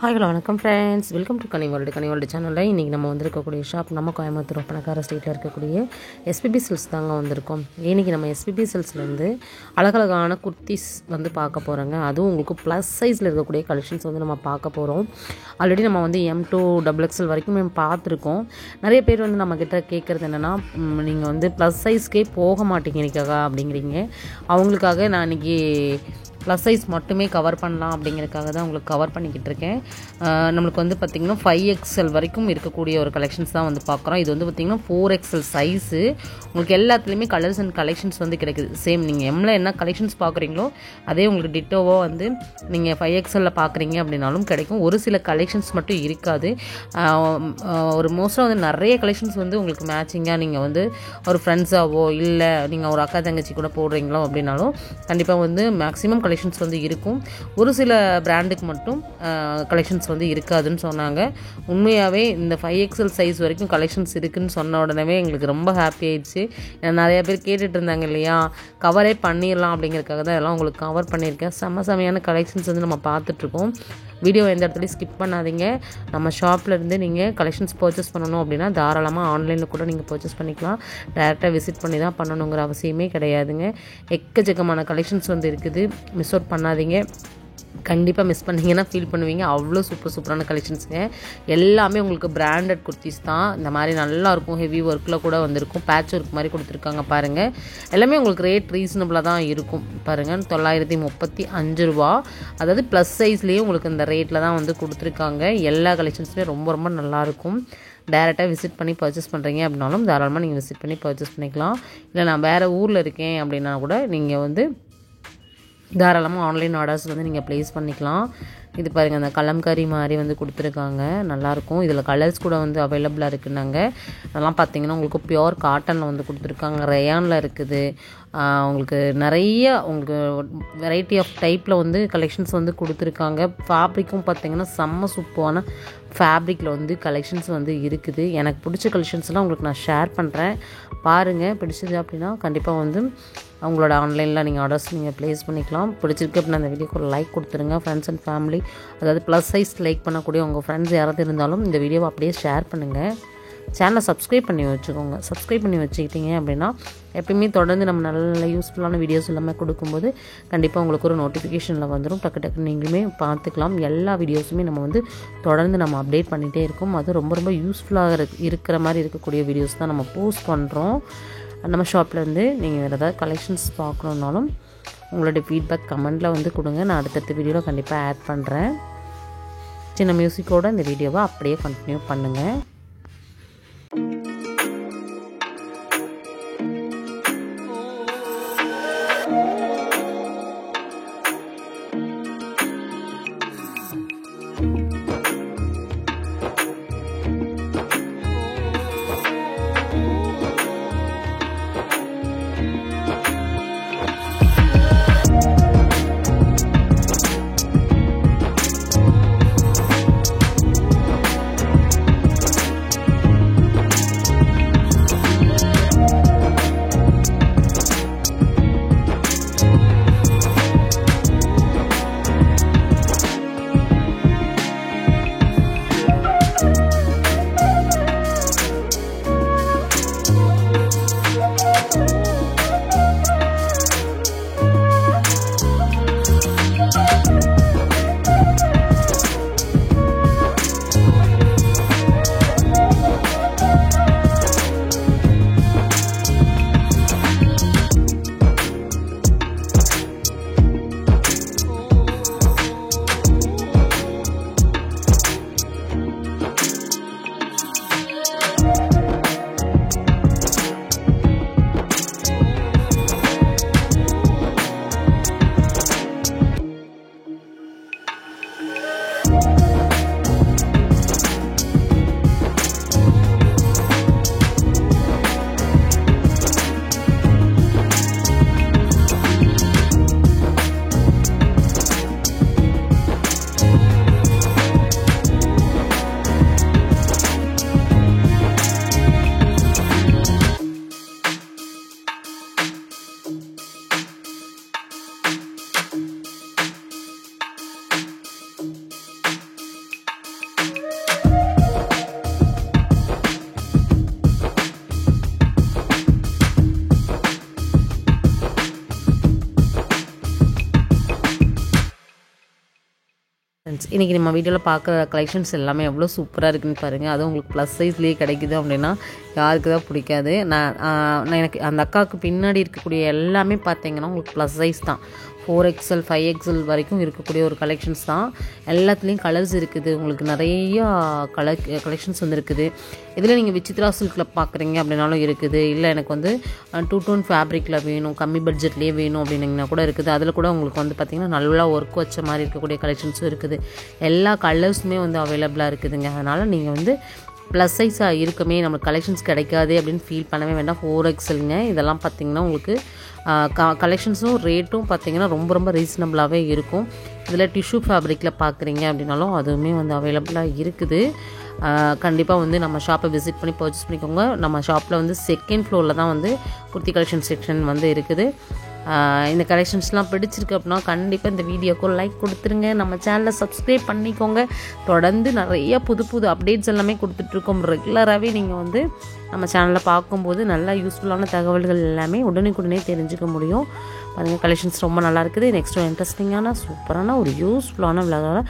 Hi hello வணக்கம் friends, welcome to Ghani world சேனலில் இன்றைக்கி நம்ம வந்திருக்கக்கூடிய ஷாப் நம்ம கோயம்புத்தூர் பணக்கார ஸ்ட்ரீட்டில் இருக்கக்கூடிய எஸ்பிபி சில்க்ஸ் தாங்க வந்திருக்கோம். இன்றைக்கி நம்ம எஸ்பிபி சில்க்ஸ்லேருந்து அழகழகான குர்த்திஸ் வந்து பார்க்க போகிறோங்க. அதுவும் உங்களுக்கு ப்ளஸ் சைஸில் இருக்கக்கூடிய கலெக்ஷன்ஸ் வந்து நம்ம பார்க்க போகிறோம். ஆல்ரெடி நம்ம வந்து M2 XXL வரைக்கும் நம்ம பார்த்துருக்கோம். நிறைய பேர் வந்து நம்மக்கிட்ட கேட்குறது என்னென்னா, நீங்கள் வந்து ப்ளஸ் சைஸ்க்கே போக மாட்டேங்கிறீங்க அப்படிங்கிறீங்க. அவங்களுக்காக நான் இன்றைக்கி ப்ளஸ் சைஸ் மட்டுமே கவர் பண்ணலாம் அப்படிங்கிறதுக்காக தான் உங்களுக்கு கவர் பண்ணிக்கிட்டு இருக்கேன். நம்மளுக்கு வந்து பார்த்திங்கன்னா 5XL வரைக்கும் இருக்கக்கூடிய ஒரு கலெக்ஷன்ஸ் தான் வந்து பார்க்குறோம். இது வந்து பார்த்திங்கன்னா 4XL சைஸு. உங்களுக்கு எல்லாத்துலேயுமே கலர்ஸ் அண்ட் கலெக்ஷன்ஸ் வந்து கிடைக்குது. சேம் நீங்கள் எம்மில் என்ன கலெக்ஷன்ஸ் பார்க்குறீங்களோ அதே உங்களுக்கு டிட்டோவோ வந்து நீங்கள் 5XL பார்க்குறீங்க அப்படின்னாலும் கிடைக்கும். ஒரு சில கலெக்ஷன்ஸ் மட்டும் இருக்காது. ஒரு மோஸ்ட்டாக வந்து நிறைய கலெக்ஷன்ஸ் வந்து உங்களுக்கு மேட்சிங்காக நீங்கள் வந்து ஒரு ஃப்ரெண்ட்ஸாவோ இல்லை நீங்கள் ஒரு அக்கா தங்கச்சி கூட போடுறீங்களோ அப்படின்னாலும் கண்டிப்பாக வந்து மேக்ஸிமம் கலெக்ஷன்ஸ் வந்து இருக்கும். ஒரு சில பிராண்டுக்கு மட்டும் கலெக்ஷன்ஸ் வந்து இருக்காதுன்னு சொன்னாங்க. உண்மையாகவே இந்த 5XL சைஸ் வரைக்கும் கலெக்ஷன்ஸ் இருக்குதுன்னு சொன்ன உடனே எங்களுக்கு ரொம்ப ஹாப்பி ஆயிடுச்சு. நிறைய பேர் கேட்டுட்டு இருந்தாங்க இல்லையா, கவரே பண்ணிடலாம் அப்படிங்கிறதுக்காக தான் எல்லாம் உங்களுக்கு கவர் பண்ணியிருக்கேன். செமையான கலெக்ஷன்ஸ் வந்து நம்ம பார்த்துட்ருக்கோம். வீடியோ எந்த இடத்துலையும் ஸ்கிப் பண்ணாதீங்க. நம்ம ஷாப்பில் இருந்து நீங்கள் கலெக்ஷன்ஸ் பர்ச்சேஸ் பண்ணணும் அப்படின்னா தாராளமாக ஆன்லைனில் கூட நீங்கள் பர்ச்சேஸ் பண்ணிக்கலாம். டைரெக்டாக விசிட் பண்ணி தான் பண்ணணுங்கிற அவசியமே கிடையாதுங்க. எக்கச்சக்கமான கலெக்ஷன்ஸ் வந்து இருக்குது. மிஸ் அவுட் பண்ணாதீங்க. கண்டிப்பாக மிஸ் பண்ணிங்கன்னா ஃபீல் பண்ணுவீங்க. அவ்வளோ சூப்பரான கலெக்ஷன்ஸுங்க. எல்லாமே உங்களுக்கு பிராண்டட் குர்த்திஸ் தான். இந்த மாதிரி நல்லாயிருக்கும். ஹெவி ஒர்க்கில் கூட வந்திருக்கும். பேட்ச் ஒர்க் மாதிரி கொடுத்துருக்காங்க பாருங்கள். எல்லாமே உங்களுக்கு ரேட் ரீசனபிளாக தான் இருக்கும் பாருங்கள். 935 ரூபா. அதாவது ப்ளஸ் சைஸ்லேயே உங்களுக்கு இந்த ரேட்டில் தான் வந்து கொடுத்துருக்காங்க. எல்லா கலெக்ஷன்ஸுமே ரொம்ப நல்லாயிருக்கும். டைரெக்டாக விசிட் பண்ணி பர்ச்சேஸ் பண்ணுறீங்க அப்படின்னாலும் தாராளமாக நீங்கள் விசிட் பண்ணி பர்ச்சேஸ் பண்ணிக்கலாம். இல்லை நான் வேறு ஊரில் இருக்கேன் அப்படின்னா கூட நீங்கள் வந்து தாராளமாக ஆன்லைன் ஆர்டர்ஸ் வந்து நீங்கள் ப்ளேஸ் பண்ணிக்கலாம். இது பாருங்கள், அந்த கலம்கரி மாதிரி வந்து கொடுத்துருக்காங்க. நல்லாயிருக்கும். இதில் கலர்ஸ் கூட வந்து அவைலபிளாக இருக்குன்னாங்க. அதெல்லாம் பார்த்தீங்கன்னா உங்களுக்கு பியோர் காட்டனில் வந்து கொடுத்துருக்காங்க. ரயானில் இருக்குது. உங்களுக்கு நிறைய உங்களுக்கு வெரைட்டி ஆஃப் டைப்பில் வந்து கலெக்ஷன்ஸ் வந்து கொடுத்துருக்காங்க. ஃபேப்ரிக்கும் பார்த்தீங்கன்னா செம்ம சூப்பரான ஃபேப்ரிக்கில் வந்து கலெக்ஷன்ஸ் வந்து இருக்குது. எனக்கு பிடிச்ச கலெக்ஷன்ஸ்லாம் உங்களுக்கு நான் ஷேர் பண்ணுறேன். பாருங்கள். பிடிச்சது அப்படின்னா கண்டிப்பாக வந்து அவங்களோட ஆன்லைனில் நீங்கள் ஆர்டர்ஸ் நீங்கள் ப்ளேஸ் பண்ணிக்கலாம். பிடிச்சிருக்கு அப்படின்னா அந்த வீடியோக்கு ஒரு லைக் கொடுத்துருங்க. ஃப்ரெண்ட்ஸ் அண்ட் ஃபேமிலி, அதாவது ப்ளஸ் சைஸ் லைக் பண்ணக்கூடிய உங்கள் ஃப்ரெண்ட்ஸ் யாராவது இருந்தாலும் இந்த வீடியோவை அப்படியே ஷேர் பண்ணுங்கள். சேனலை சப்ஸ்கிரைப் பண்ணி வச்சுக்கோங்க. சப்ஸ்கிரைப் பண்ணி வச்சுக்கிட்டீங்க அப்படின்னா எப்பயுமே தொடர்ந்து நம்ம நல்ல யூஸ்ஃபுல்லான வீடியோஸ் எல்லாமே கொடுக்கும்போது கண்டிப்பாக உங்களுக்கு ஒரு நோட்டிஃபிகேஷனில் வந்துடும். டக்கு நீங்களுமே பார்த்துக்கலாம். எல்லா வீடியோஸுமே நம்ம வந்து தொடர்ந்து நம்ம அப்டேட் பண்ணிகிட்டே இருக்கோம். அது ரொம்ப யூஸ்ஃபுல்லாக இருக்கிற மாதிரி இருக்கக்கூடிய வீடியோஸ் தான் நம்ம போஸ்ட் பண்ணுறோம். நம்ம ஷாப்லேருந்து நீங்கள் வேறு ஏதாவது கலெக்ஷன்ஸ் பார்க்கணுன்னாலும் உங்களுடைய ஃபீட்பேக் கமெண்டில் வந்து கொடுங்க. நான் அடுத்தடுத்த வீடியோவில் கண்டிப்பாக ஆட் பண்ணுறேன். சின்ன மியூசிக்கோடு இந்த வீடியோவை அப்படியே கண்டினியூ பண்ணுங்கள். இன்றைக்கி நம்ம வீடியோவில் பார்க்குற கலெக்ஷன்ஸ் எல்லாமே எவ்வளோ சூப்பராக இருக்குன்னு பாருங்கள். அதுவும் உங்களுக்கு ப்ளஸ் சைஸ்லேயே கிடைக்குது அப்படின்னா யாருக்கு தான் பிடிக்காது. நான் எனக்கு அந்த அக்காவுக்கு பின்னாடி இருக்கக்கூடிய எல்லாமே பார்த்தீங்கன்னா உங்களுக்கு ப்ளஸ் சைஸ் தான். 4XL 5XL வரைக்கும் இருக்கக்கூடிய ஒரு கலெக்ஷன்ஸ் தான். எல்லாத்துலேயும் கலர்ஸ் இருக்குது, உங்களுக்கு நிறையா கலெக்ஷன்ஸ் வந்து இருக்குது. இதில் நீங்கள் விசித்ரா சில்கில் பார்க்குறீங்க அப்படின்னாலும் இருக்குது. இல்லை எனக்கு வந்து 2 டோன் ஃபேப்ரிக்கில் வேணும், கம்மி பட்ஜெட்லேயே வேணும் அப்படின்னிங்கன்னா கூட இருக்குது. அதில் கூட உங்களுக்கு வந்து பார்த்திங்கன்னா நல்லா ஒர்க் வச்ச மாதிரி இருக்கக்கூடிய கலெக்ஷன்ஸும் இருக்குது. எல்லா கலர்ஸுமே வந்து அவைலபிளாக இருக்குதுங்க. அதனால் நீங்கள் வந்து ப்ளஸ் சைஸாக இருக்குமே நம்மளுக்கு கலெக்ஷன்ஸ் கிடைக்காது அப்படின்னு ஃபீல் பண்ணவே வேண்டாம். 4XLங்க. இதெல்லாம் பார்த்திங்கன்னா உங்களுக்கு கலெக்ஷன்ஸும் ரேட்டும் பார்த்திங்கன்னா ரொம்ப ரொம்ப ரீசனபிளாகவே இருக்கும். இதில் டிஷ்யூ ஃபேப்ரிக்கில் பார்க்குறீங்க அப்படின்னாலும் அதுவுமே வந்து அவைலபிளாக இருக்குது. கண்டிப்பாக வந்து நம்ம ஷாப்பை விசிட் பண்ணி பர்ச்சேஸ் பண்ணிக்கோங்க. நம்ம ஷாப்பில் வந்து 2nd ஃப்ளோரில் தான் வந்து குர்த்தி கலெக்ஷன் செக்ஷன் வந்து இருக்குது. இந்த கலெக்ஷன்ஸ்லாம் பிடிச்சிருக்கு அப்படின்னா கண்டிப்பாக இந்த வீடியோக்கு லைக் கொடுத்துருங்க. நம்ம சேனலை சப்ஸ்கிரைப் பண்ணிக்கோங்க. தொடர்ந்து நிறைய புது புது அப்டேட்ஸ் எல்லாமே கொடுத்துட்ருக்கோம். ரெகுலராகவே நீங்கள் வந்து நம்ம சேனலில் பார்க்கும்போது நல்லா யூஸ்ஃபுல்லான தகவல்கள் எல்லாமே உடனே தெரிஞ்சுக்க முடியும். பாருங்கள், கலெக்ஷன்ஸ் ரொம்ப நல்லா இருக்குது. நெக்ஸ்ட்டு இன்ட்ரெஸ்டிங்கான சூப்பரான ஒரு யூஸ்ஃபுல்லான விலாக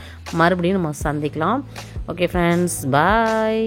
மறுபடியும் நம்ம சந்திக்கலாம். ஓகே ஃப்ரெண்ட்ஸ், பாய்.